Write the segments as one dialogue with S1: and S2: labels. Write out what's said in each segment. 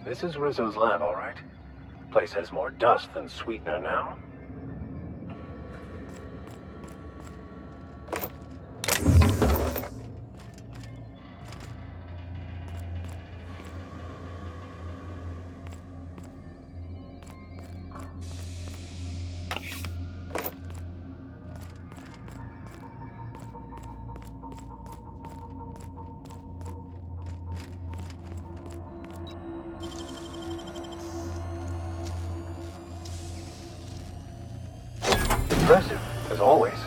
S1: This is Rizzo's lab, all right? Place has more dust than sweetener now. Impressive, as always.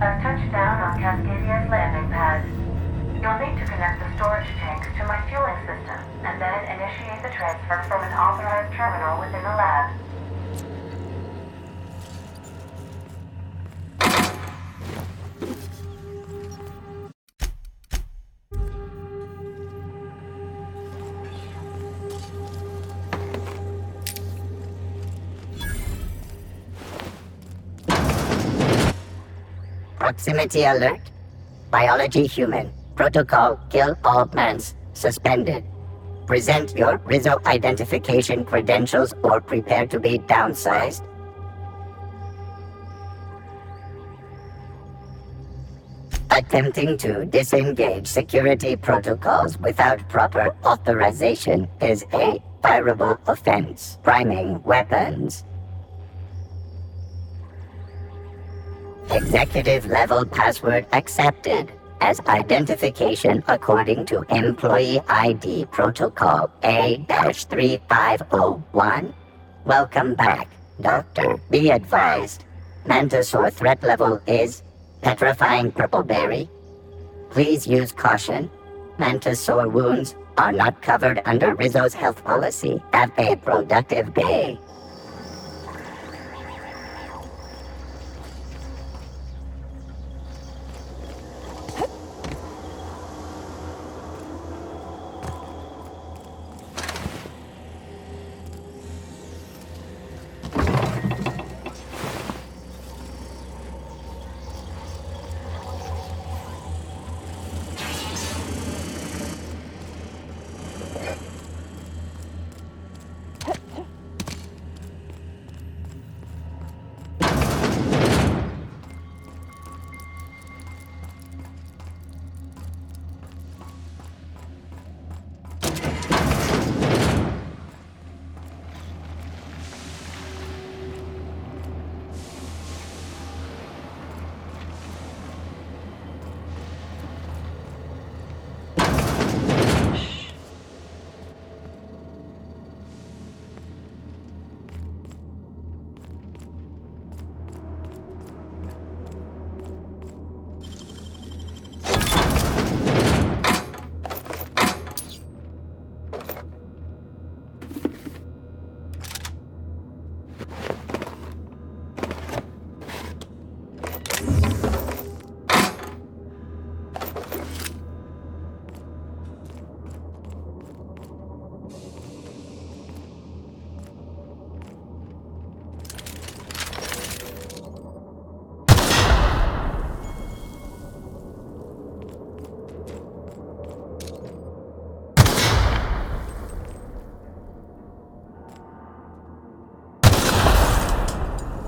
S2: I've touched down on Cascadia's landing pad. You'll need to connect the storage tanks to my fueling system, and then initiate the transfer from an authorized terminal within the lab.
S3: Proximity alert. Biology human. Protocol kill all plants. Suspended. Present your Rizzo identification credentials or prepare to be downsized. Attempting to disengage security protocols without proper authorization is a fireable offense. Priming weapons. Executive level password accepted as identification according to Employee ID Protocol A-3501. Welcome back, Doctor. Be advised, Mantisaur threat level is petrifying purple berry. Please use caution. Mantisaur wounds are not covered under Rizzo's health policy. Have a productive day.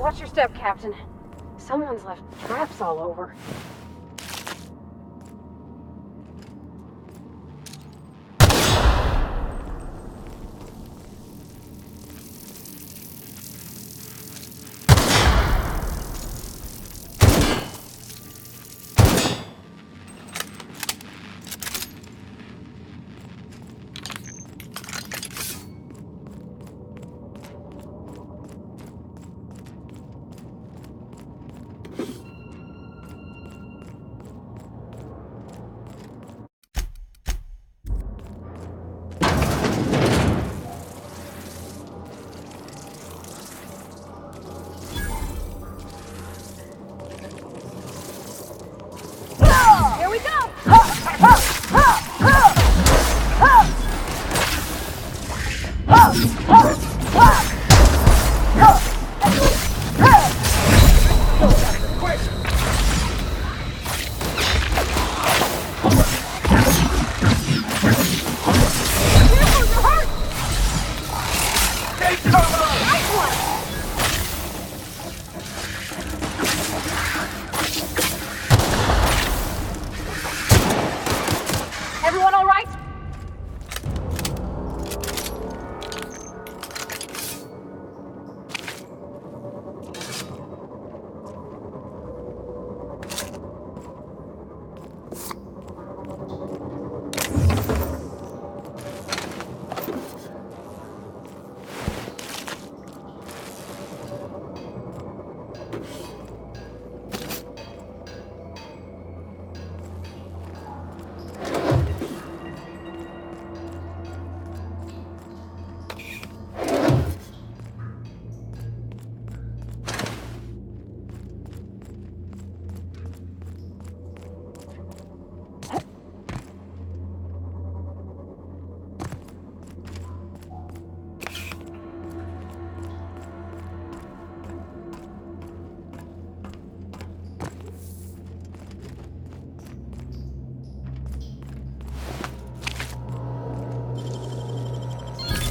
S4: Watch your step, Captain. Someone's left traps all over. Here we go! Everyone all right?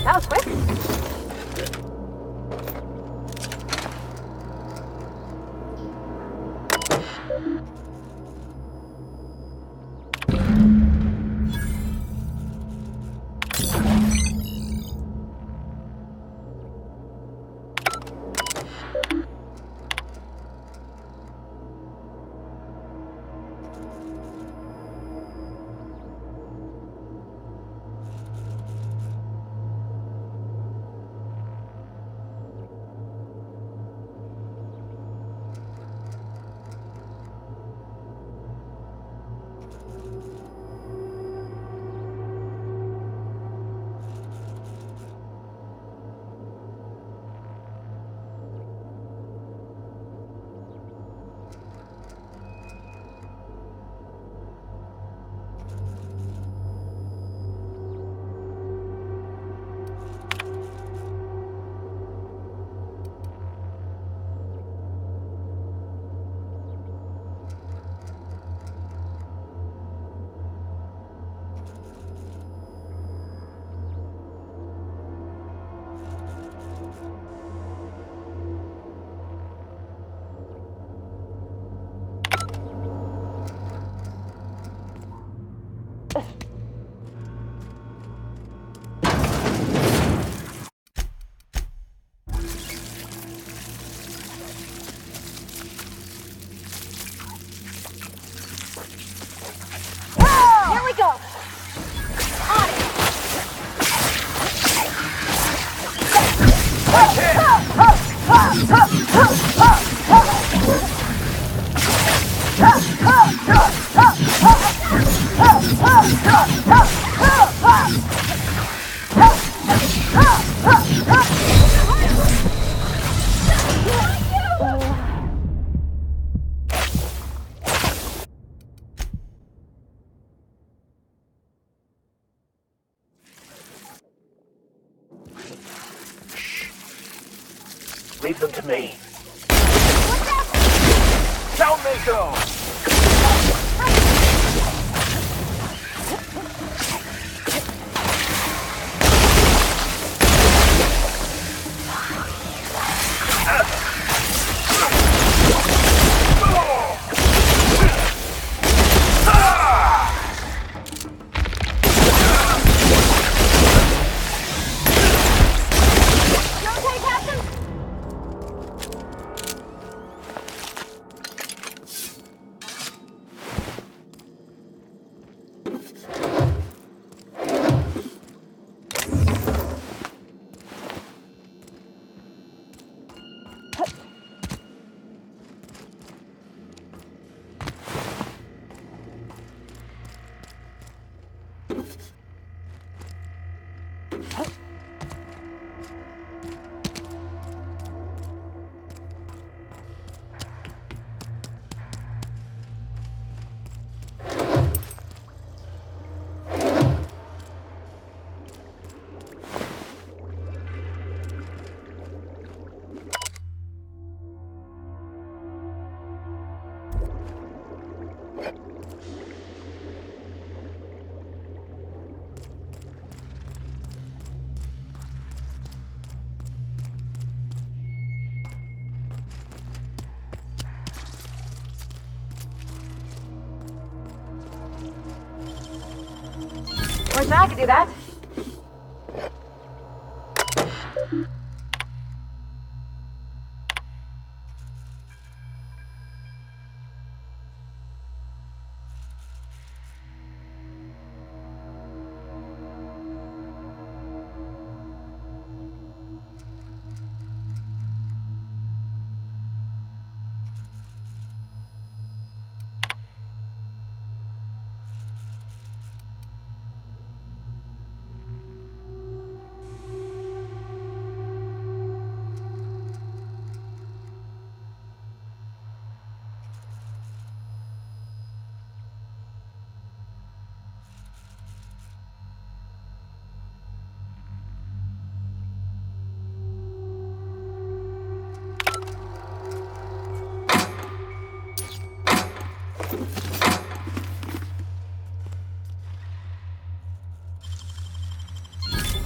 S4: That was quick. Here we go! On it!
S1: Leave them to me. Down they go!
S4: Wish I could do that.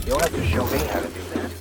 S1: You'll have to show me how to do that.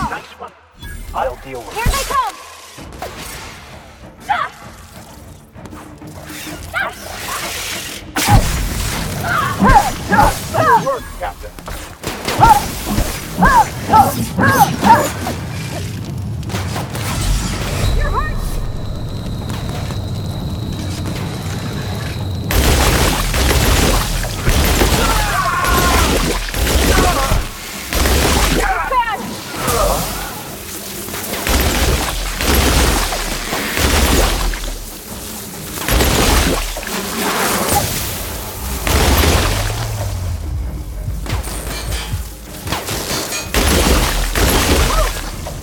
S1: Nice one. I'll deal with
S4: Here
S1: it.
S4: they come!
S1: Good work, Captain.
S4: You're hurt!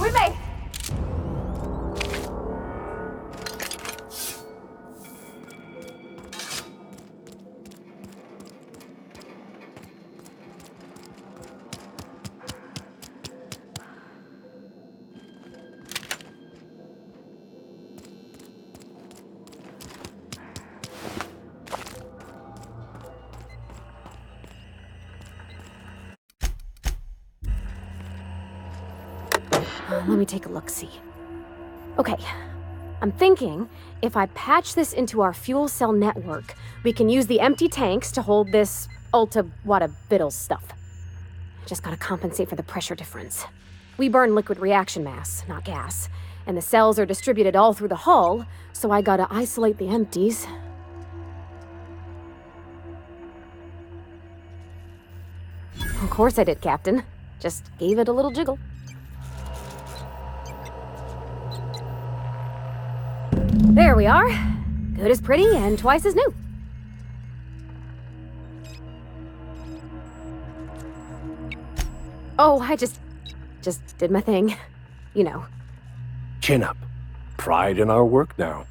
S4: We made. Let me take a look-see. Okay, I'm thinking, if I patch this into our fuel cell network, we can use the empty tanks to hold this ulta-wada-biddle stuff. Just gotta compensate for the pressure difference. We burn liquid reaction mass, not gas, and the cells are distributed all through the hull, so I gotta isolate the empties. Of course I did, Captain. Just gave it a little jiggle. There we are. Good as pretty and twice as new. Oh, I just did my thing. You know.
S1: Chin up. Pride in our work now.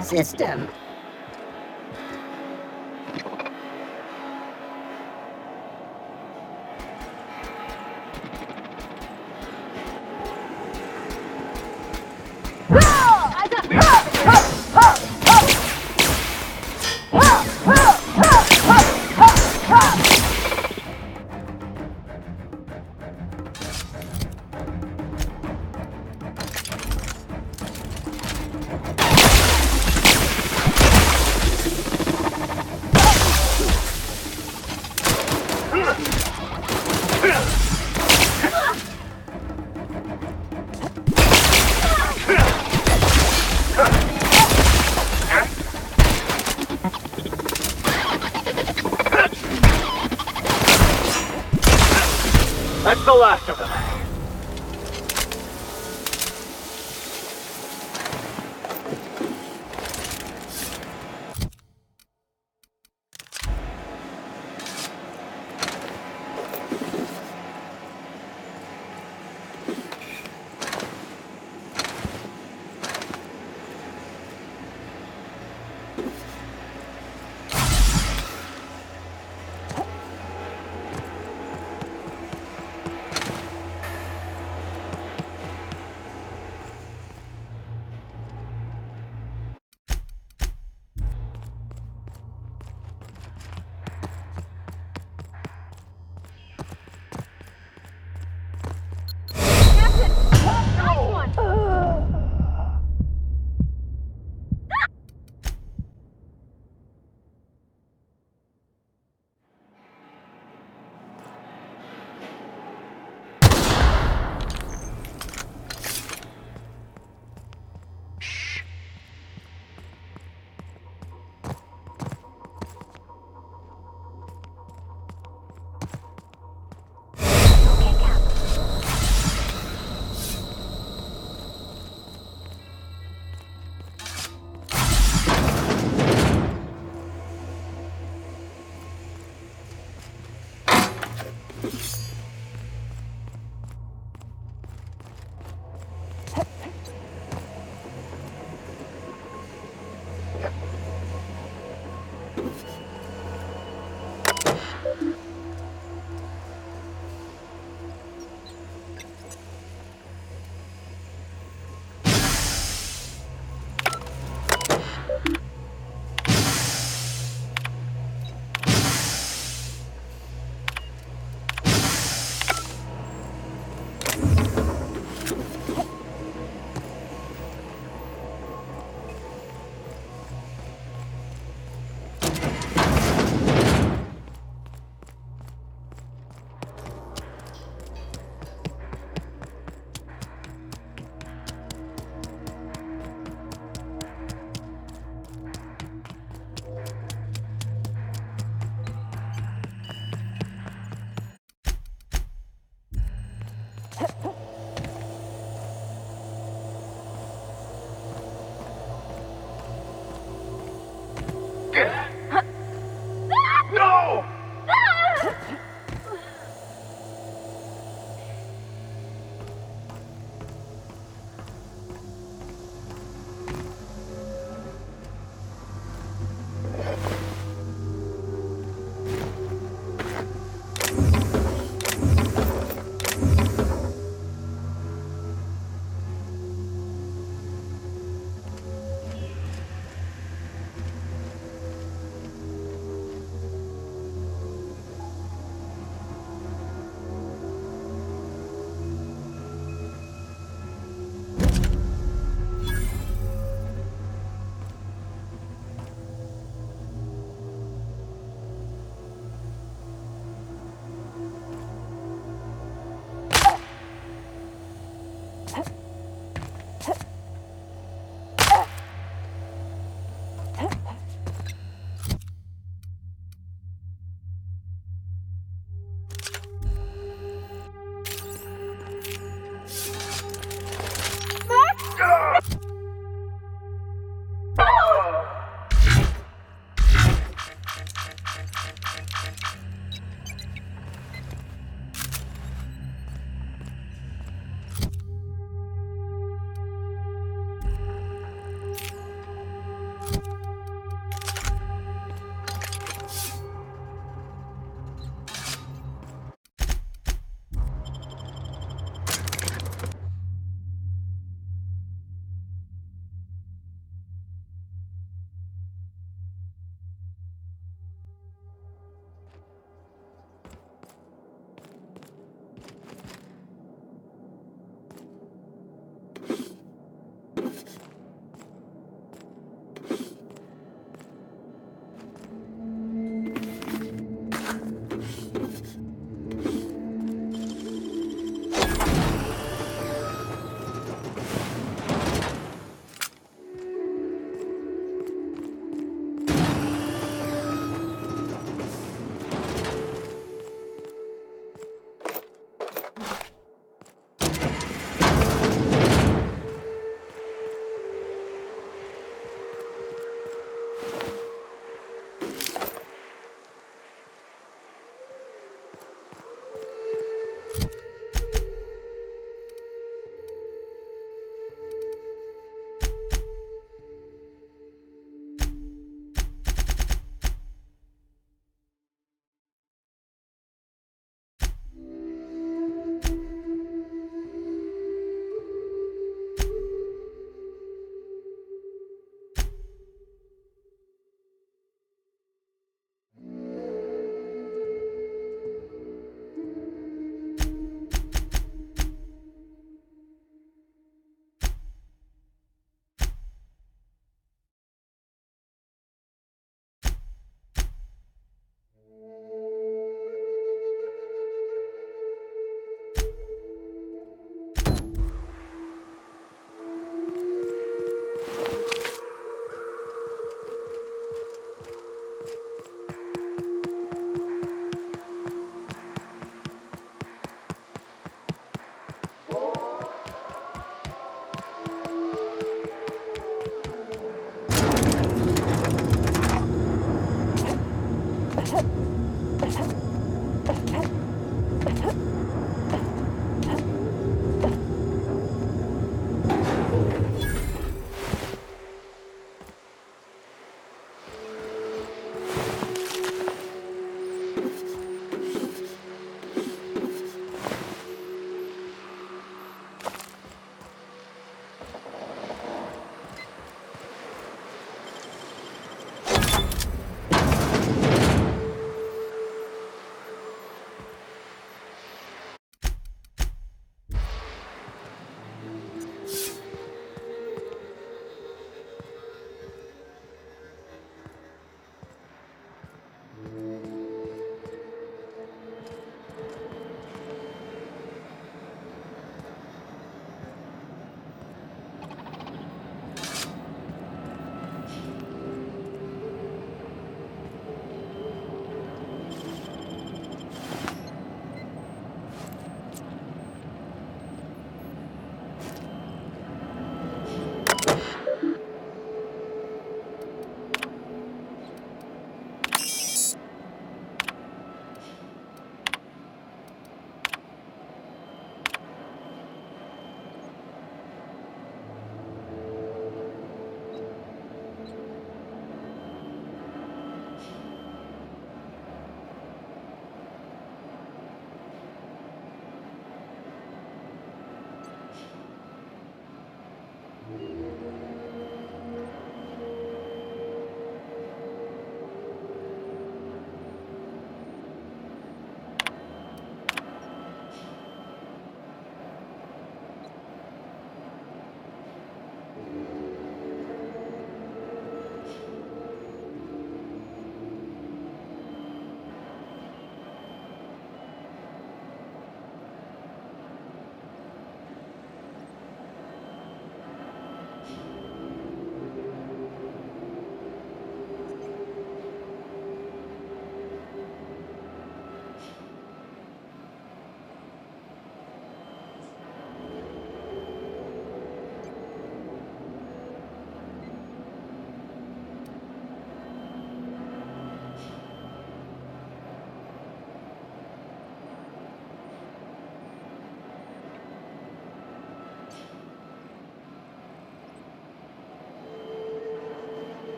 S3: System.
S1: That's the last of them.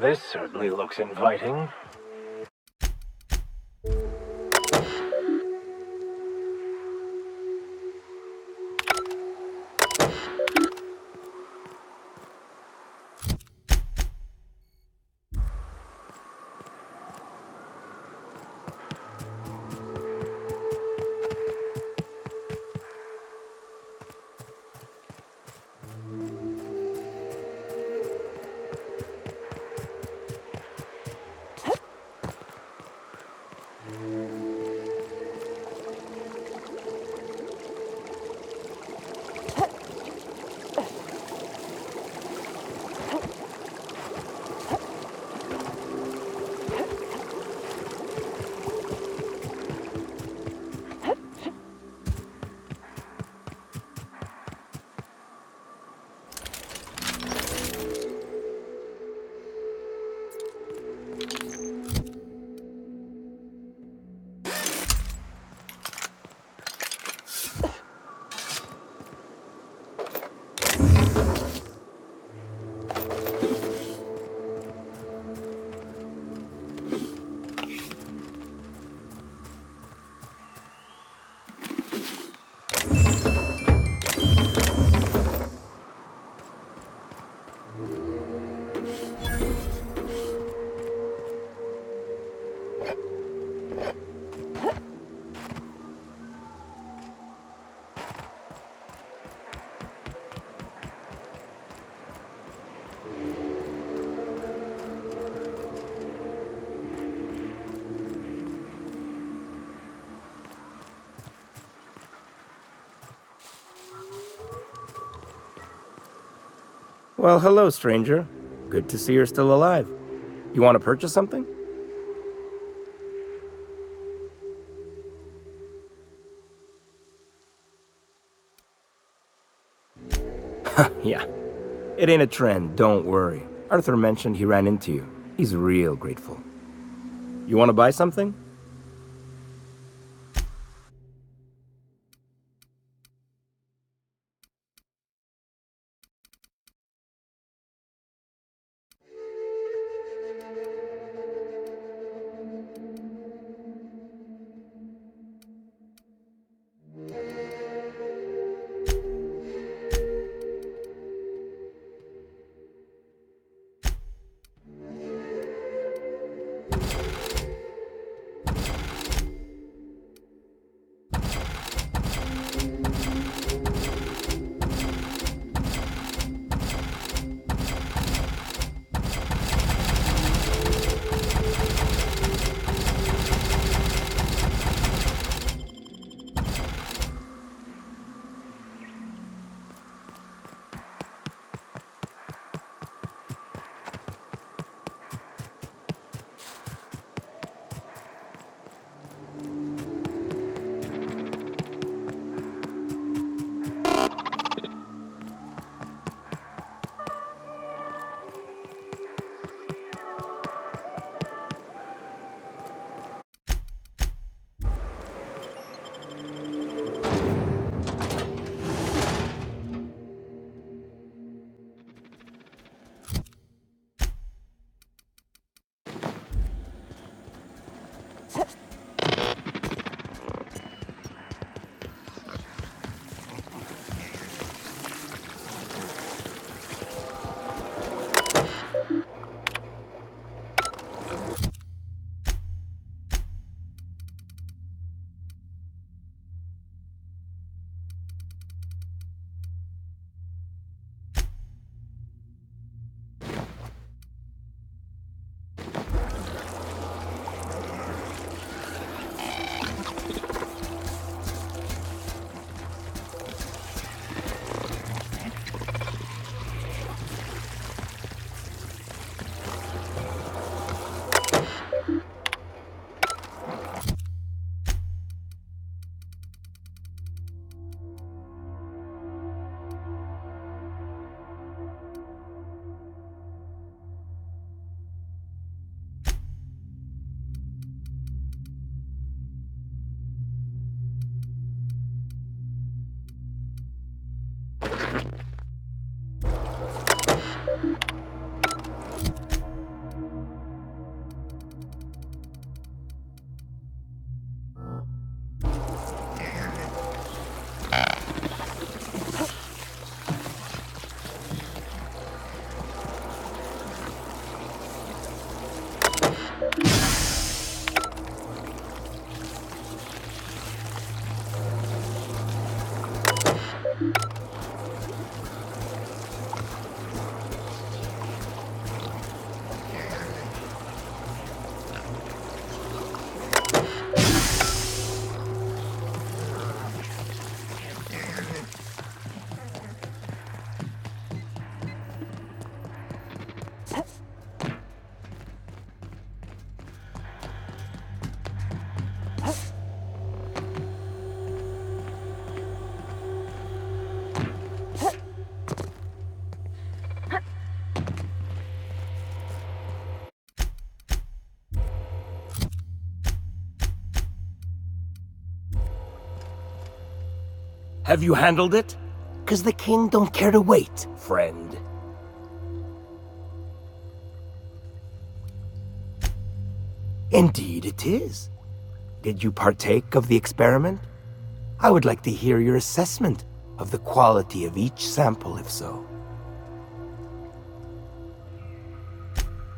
S1: This certainly looks inviting.
S5: Well, hello, stranger. Good to see you're still alive. You want to purchase something? Yeah. It ain't a trend, don't worry. Arthur mentioned he ran into you. He's real grateful. You want to buy something? Have you handled it? 'Cause the king don't care to wait, friend. Indeed it is. Did you partake of the experiment? I would like to hear your assessment of the quality of each sample, if so.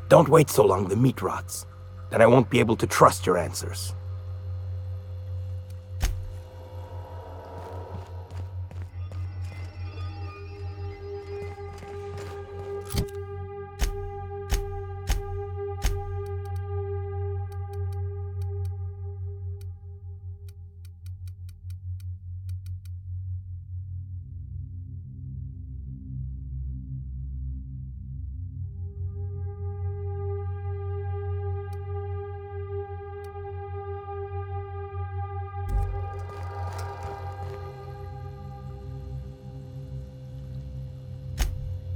S5: Don't wait so long the meat rots. Then I won't be able to trust your answers.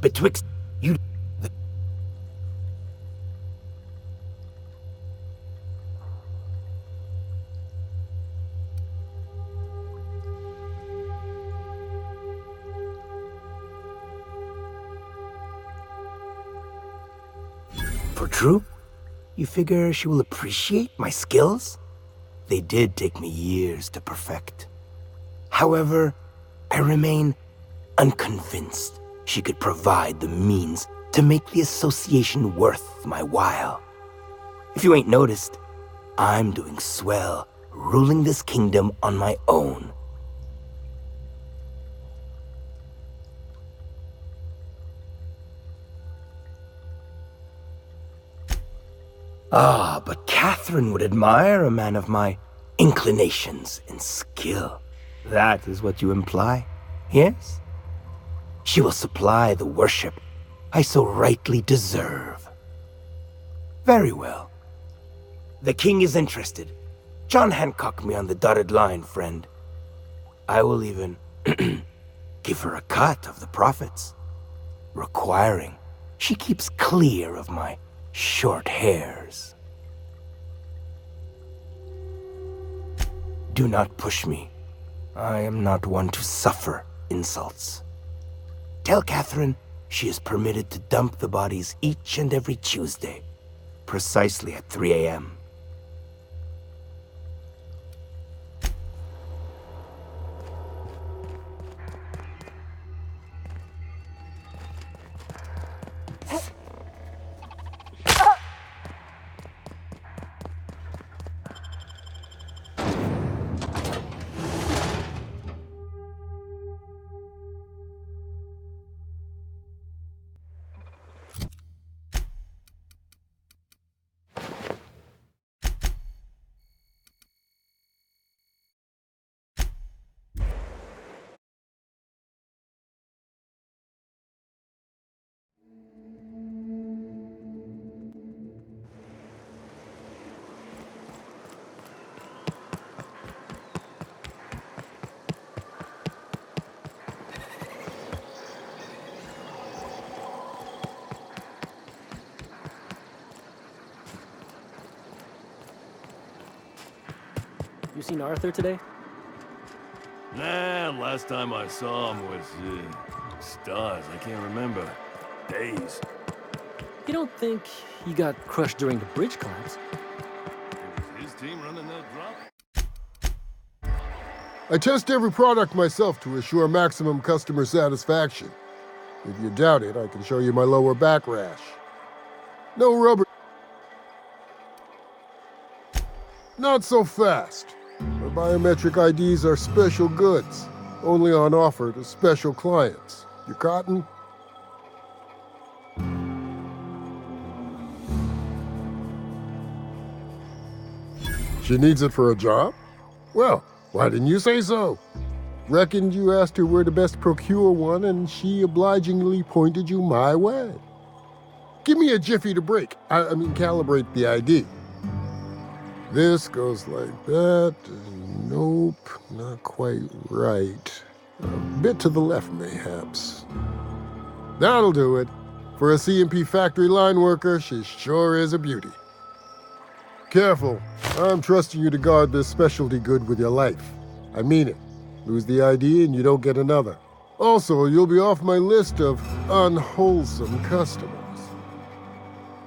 S5: Betwixt you... For true? You figure she will appreciate my skills? They did take me years to perfect. However, I remain unconvinced she could provide the means to make the association worth my while. If you ain't noticed, I'm doing swell, ruling this kingdom on my own. Ah, but Catherine would admire a man of my inclinations and skill. That is what you imply, yes? She will supply the worship I so rightly deserve. Very well. The king is interested. John Hancock me on the dotted line, friend. I will even give her a cut of the profits, requiring she keeps clear of my short hairs. Do not push me. I am not one to suffer insults. Tell Catherine she is permitted to dump the bodies each and every Tuesday, precisely at 3 a.m.
S6: You seen Arthur today?
S7: Nah, last time I saw him was, stars. I can't remember. Days.
S6: You don't think he got crushed during the bridge collapse?
S7: It was his team running that drop?
S8: I test every product myself to assure maximum customer satisfaction. If you doubt it, I can show you my lower back rash. No rubber. Not so fast. My biometric IDs are special goods, only on offer to special clients. You cotton? She needs it for a job? Well, why didn't you say so? Reckoned you asked her where to best procure one, and she obligingly pointed you my way. Give me a jiffy to break. I mean, calibrate the ID. This goes like that. Nope, not quite right. A bit to the left, mayhaps. That'll do it. For a CMP factory line worker, she sure is a beauty. Careful. I'm trusting you to guard this specialty good with your life. I mean it. Lose the ID and you don't get another. Also, you'll be off my list of unwholesome customers.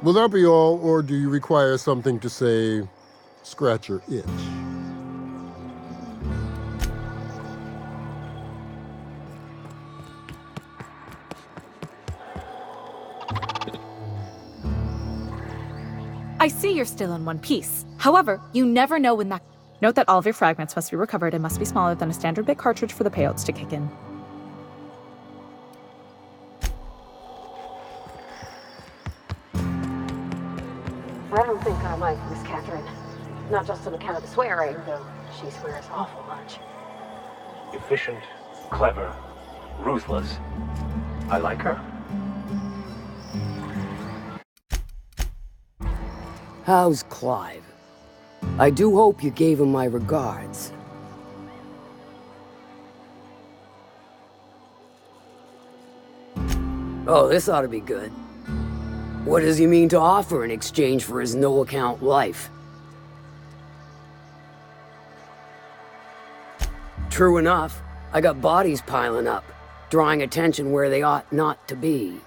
S8: Will that be all, or do you require something to say, scratch your itch?
S9: I see you're still in one piece. However, you never know when that... Note that all of your fragments must be recovered and must be smaller than a standard bit cartridge for the payouts to kick in.
S4: I don't think I like Miss Catherine. Not just on account of the swearing, though she swears awful much.
S1: Efficient, clever, ruthless. I like her.
S10: How's Clive? I do hope you gave him my regards. Oh, this ought to be good. What does he mean to offer in exchange for his no-account life? True enough, I got bodies piling up, drawing attention where they ought not to be.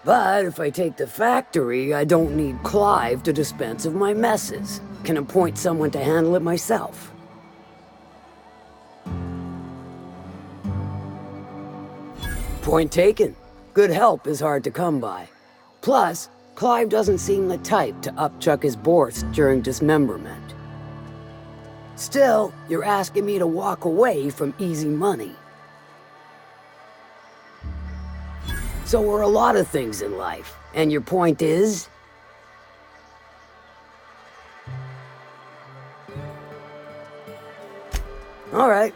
S10: But if I take the factory, I don't need Clive to dispense of my messes. Can appoint someone to handle it myself. Point taken. Good help is hard to come by. Plus, Clive doesn't seem the type to upchuck his boards during dismemberment. Still, you're asking me to walk away from easy money. So are a lot of things in life. And your point is? All right.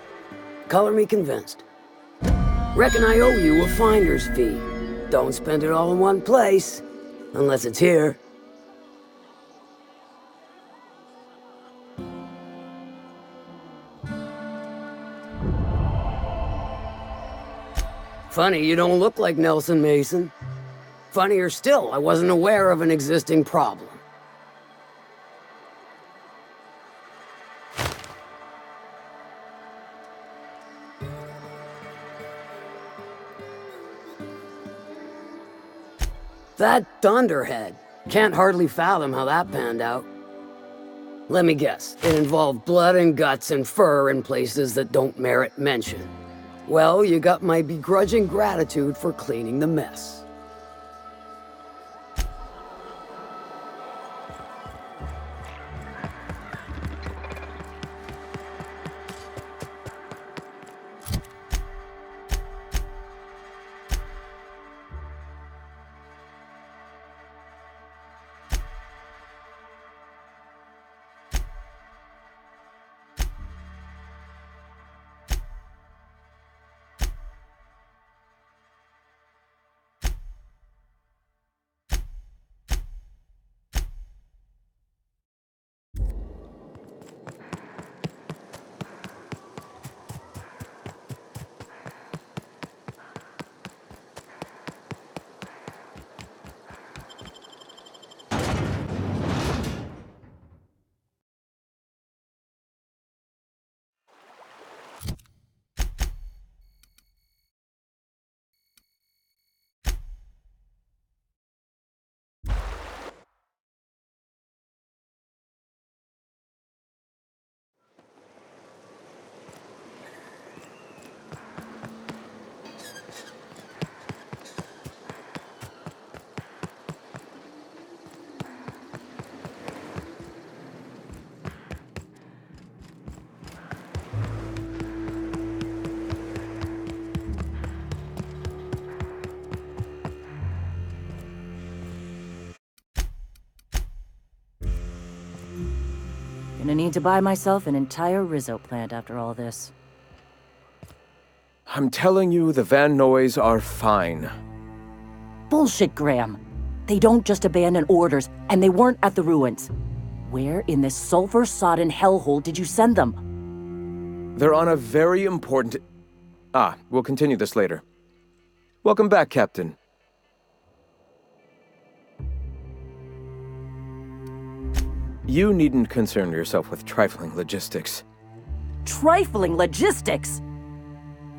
S10: Color me convinced. Reckon I owe you a finder's fee. Don't spend it all in one place. Unless it's here. Funny, you don't look like Nelson Mason. Funnier still, I wasn't aware of an existing problem. That Thunderhead. Can't hardly fathom how that panned out. Let me guess, it involved blood and guts and fur in places that don't merit mention. Well, you got my begrudging gratitude for cleaning the mess.
S11: Gonna need to buy myself an entire Rizzo plant after all this.
S12: I'm telling you, the Van Noys are fine.
S11: Bullshit, Graham. They don't just abandon orders, and they weren't at the ruins. Where in this sulfur-sodden hellhole did you send them?
S12: They're on a very important... we'll continue this later. Welcome back, Captain. You needn't concern yourself with trifling logistics.
S11: trifling logistics.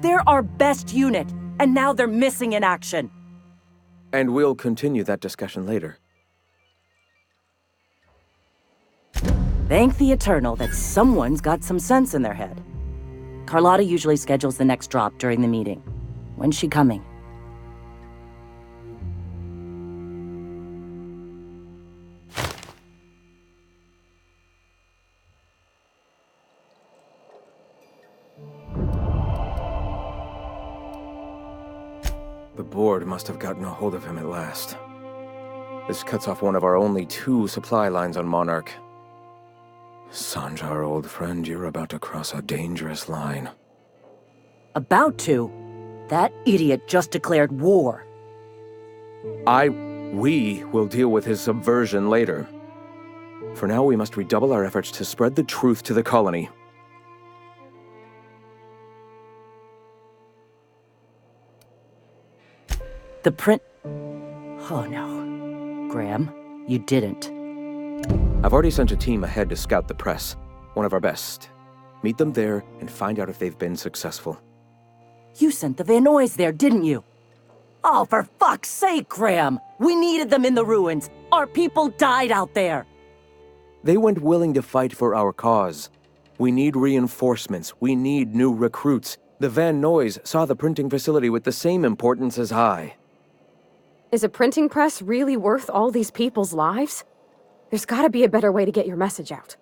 S11: They're our best unit, and now they're missing in action.
S12: And we'll continue that discussion later.
S11: Thank the Eternal that someone's got some sense in their head. Carlotta usually schedules the next drop during the meeting. When's she coming?
S12: The board must have gotten a hold of him at last. This cuts off one of our only 2 supply lines on Monarch. Sanjar, old friend, you're about to cross a dangerous line.
S11: About to? That idiot just declared war.
S12: We will deal with his subversion later. For now, we must redouble our efforts to spread the truth to the colony.
S11: The print... Oh no. Graham, you didn't.
S12: I've already sent a team ahead to scout the press. One of our best. Meet them there and find out if they've been successful.
S11: You sent the Van Nuys there, didn't you? Oh, for fuck's sake, Graham! We needed them in the ruins! Our people died out there!
S12: They went willing to fight for our cause. We need reinforcements. We need new recruits. The Van Nuys saw the printing facility with the same importance as I.
S4: Is a printing press really worth all these people's lives? There's gotta be a better way to get your message out.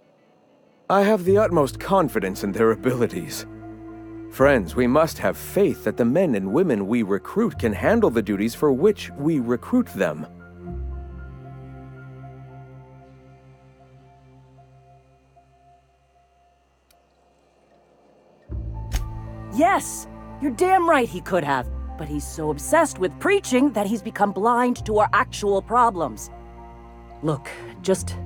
S12: I have the utmost confidence in their abilities. Friends, we must have faith that the men and women we recruit can handle the duties for which we recruit them.
S11: Yes! You're damn right he could have. But he's so obsessed with preaching that he's become blind to our actual problems. Look, just...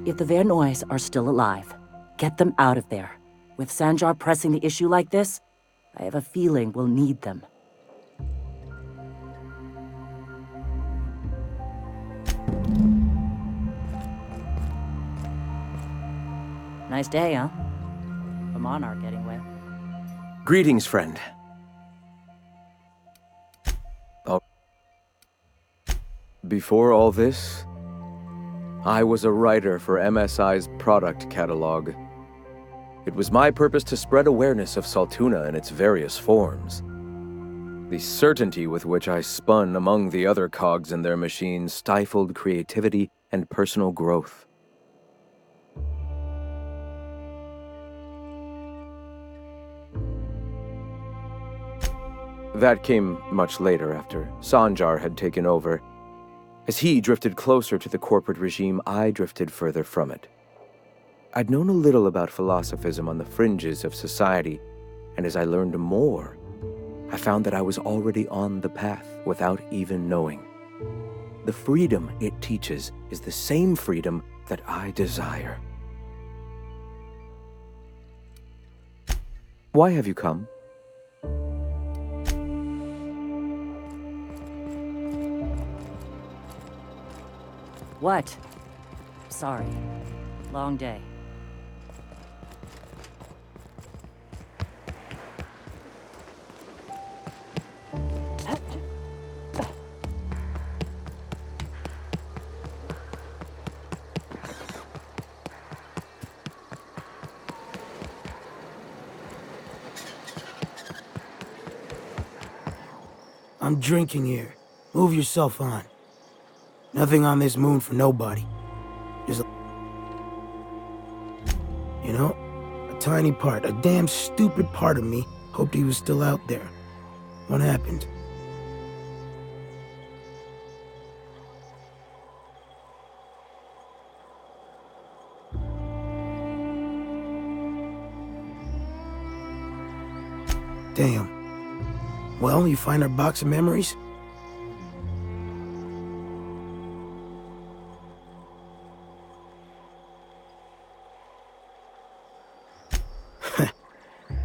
S11: If the Van Nuys are still alive, get them out of there. With Sanjar pressing the issue like this, I have a feeling we'll need them. Nice day, huh? For Monarch, anyway.
S12: Greetings, friend. Before all this, I was a writer for MSI's product catalog. It was my purpose to spread awareness of Saltuna in its various forms. The certainty with which I spun among the other cogs in their machine stifled creativity and personal growth. That came much later, after Sanjar had taken over. As he drifted closer to the corporate regime, I drifted further from it. I'd known a little about philosophism on the fringes of society, and as I learned more, I found that I was already on the path without even knowing. The freedom it teaches is the same freedom that I desire. Why have you come?
S11: What? Sorry. Long day.
S13: I'm drinking here. Move yourself on. Nothing on this moon for nobody. There's a... You know, a tiny part, a damn stupid part of me hoped he was still out there. What happened? Damn. Well, you find our box of memories?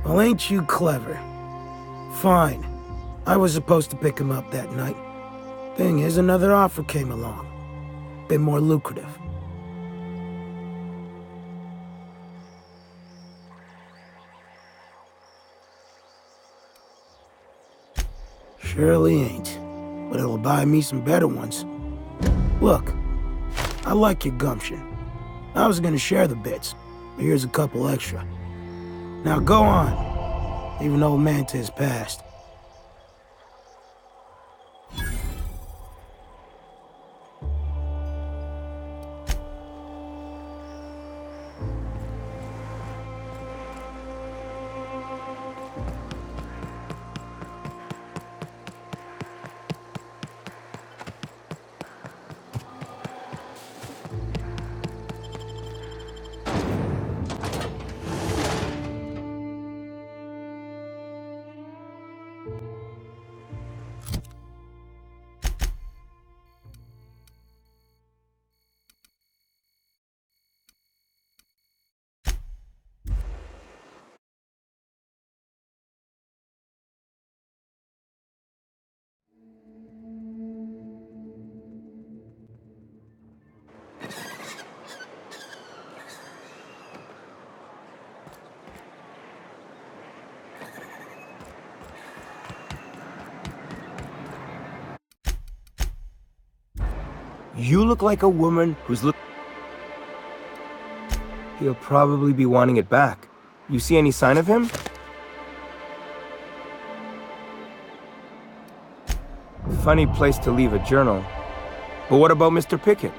S13: Well, ain't you clever? Fine. I was supposed to pick him up that night. Thing is, another offer came along. Bit more lucrative. Surely ain't. But it'll buy me some better ones. Look, I like your gumption. I was gonna share the bits, but here's a couple extra. Now go on. Even old Mantis passed.
S5: You look like a woman who's He'll probably be wanting it back. You see any sign of him? Funny place to leave a journal. But what about Mr. Pickett?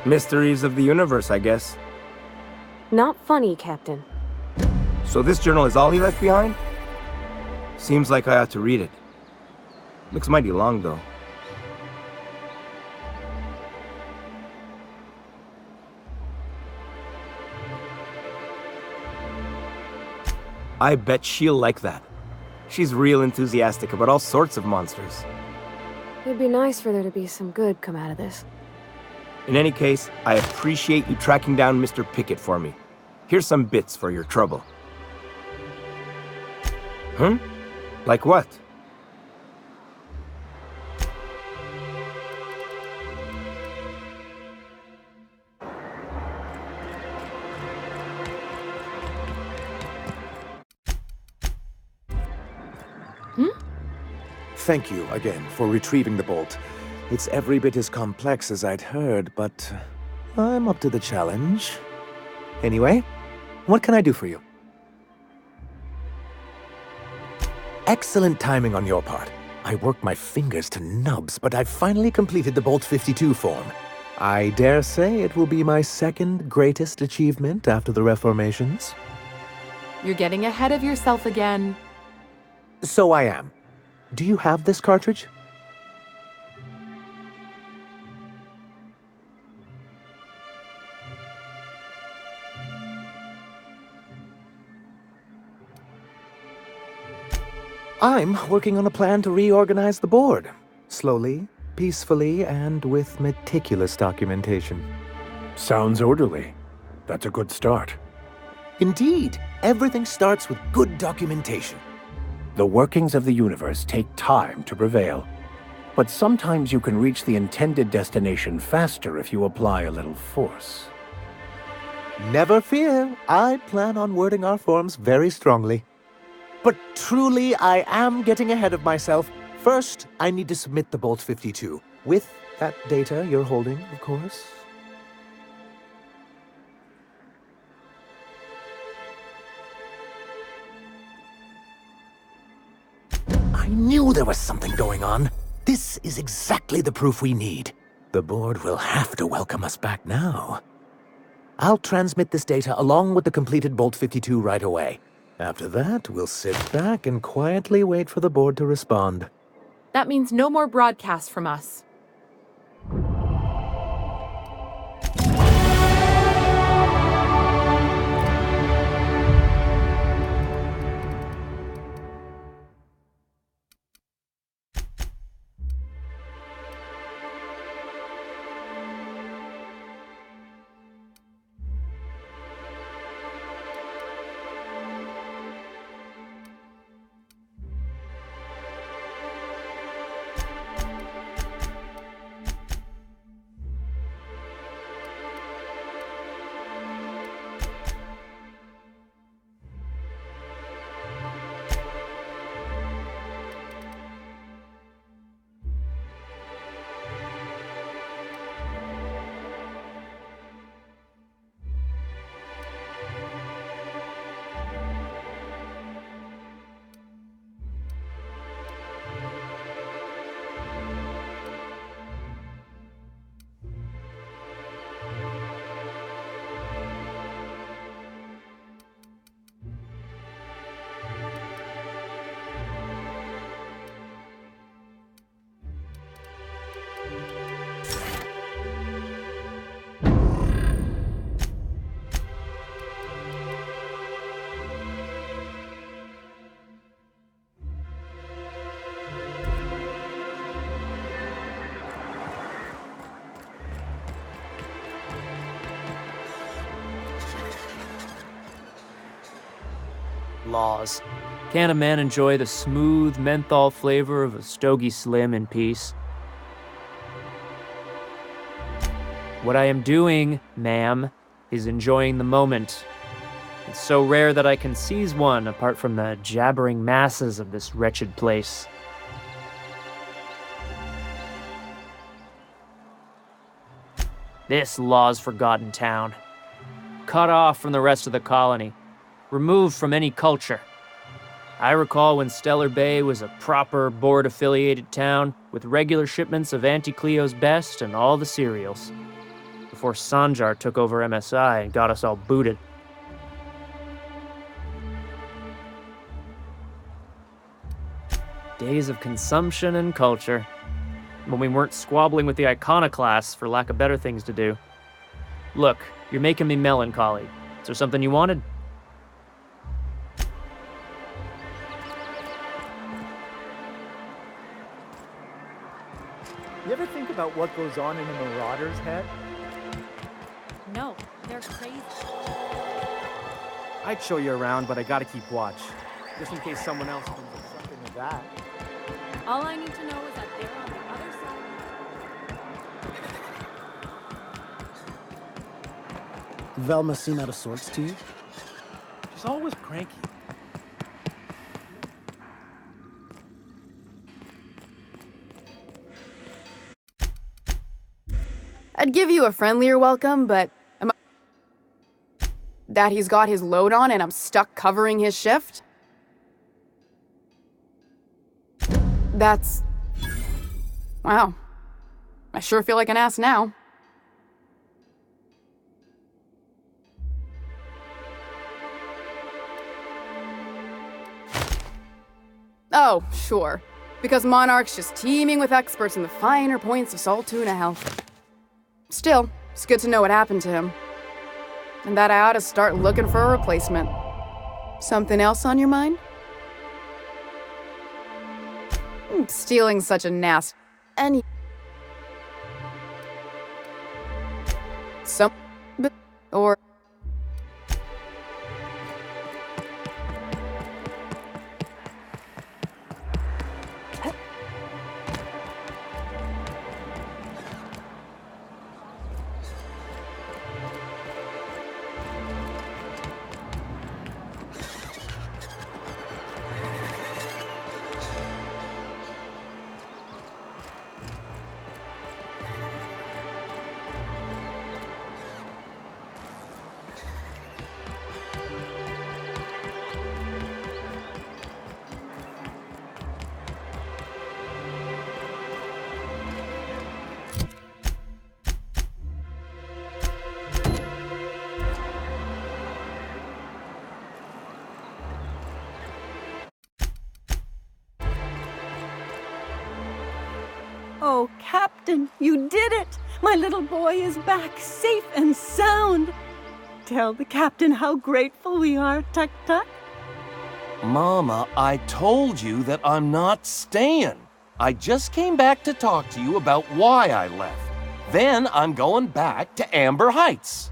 S5: Mysteries of the universe, I guess.
S4: Not funny, Captain.
S5: So this journal is all he left behind? Seems like I ought to read it. Looks mighty long, though. I bet she'll like that. She's real enthusiastic about all sorts of monsters.
S4: It'd be nice for there to be some good come out of this.
S5: In any case, I appreciate you tracking down Mr. Pickett for me. Here's some bits for your trouble. Like what?
S14: Thank you again for retrieving the bolt. It's every bit as complex as I'd heard, but I'm up to the challenge. Anyway, what can I do for you? Excellent timing on your part. I worked my fingers to nubs, but I've finally completed the Bolt 52 form. I dare say it will be my second greatest achievement after the Reformations.
S15: You're getting ahead of yourself again.
S14: So I am. Do you have this cartridge? I'm working on a plan to reorganize the board. Slowly, peacefully, and with meticulous documentation.
S1: Sounds orderly. That's a good start.
S14: Indeed, everything starts with good documentation.
S1: The workings of the universe take time to prevail. But sometimes you can reach the intended destination faster if you apply a little force.
S14: Never fear, I plan on wording our forms very strongly. But truly, I am getting ahead of myself. First, I need to submit the Bolt 52, with that data you're holding, of course. I knew there was something going on. This is exactly the proof we need. The board will have to welcome us back now. I'll transmit this data along with the completed Bolt 52 right away. After that, we'll sit back and quietly wait for the board to respond.
S15: That means no more broadcasts from us.
S16: laws. Can't a man enjoy the smooth menthol flavor of a Stogie Slim in peace? What I am doing, ma'am, is enjoying the moment. It's so rare that I can seize one apart from the jabbering masses of this wretched place. This law's forgotten town. Cut off from the rest of the colony. Removed from any culture. I recall when Stellar Bay was a proper board-affiliated town with regular shipments of Auntie Cleo's best and all the cereals. Before Sanjar took over MSI and got us all booted. Days of consumption and culture. When we weren't squabbling with the iconoclasts for lack of better things to do. Look, you're making me melancholy. Is there something you wanted?
S17: You ever think about what goes on in a marauder's head?
S9: No, they're crazy.
S17: I'd show you around, but I gotta keep watch. Just in case someone else comes with something of that.
S9: All I need to know is that they're on the other side.
S17: Velma seem out of sorts to you? She's always cranky.
S18: I'd give you a friendlier welcome, but that he's got his load on and I'm stuck covering his shift? That's... wow. I sure feel like an ass now. Oh, sure. Because Monarch's just teeming with experts in the finer points of salt tuna health. Still, it's good to know what happened to him. And that I ought to start looking for a replacement. Something else on your mind? Stealing such a nasty... or...
S19: Oh, Captain, you did it! My little boy is back, safe and sound! Tell the Captain how grateful we are, Tuk Tuk.
S20: Mama, I told you that I'm not staying. I just came back to talk to you about why I left. Then I'm going back to Amber Heights.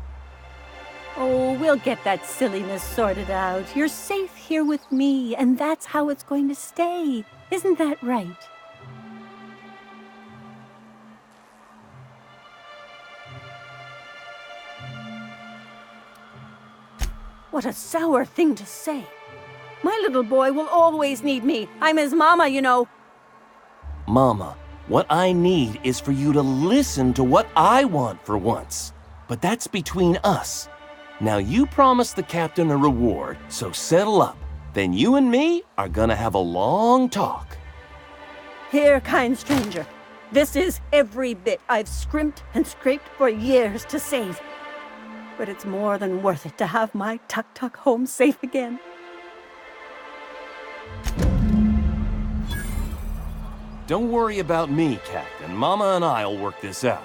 S19: Oh, we'll get that silliness sorted out. You're safe here with me, and that's how it's going to stay. Isn't that right? What a sour thing to say. My little boy will always need me. I'm his mama, you know.
S20: Mama, what I need is for you to listen to what I want for once. But that's between us. Now you promised the captain a reward, so settle up. Then you and me are gonna have a long talk.
S19: Here, kind stranger. This is every bit I've scrimped and scraped for years to save. But it's more than worth it to have my Tuk Tuk home safe again.
S20: Don't worry about me, Captain. Mama and I'll work this out.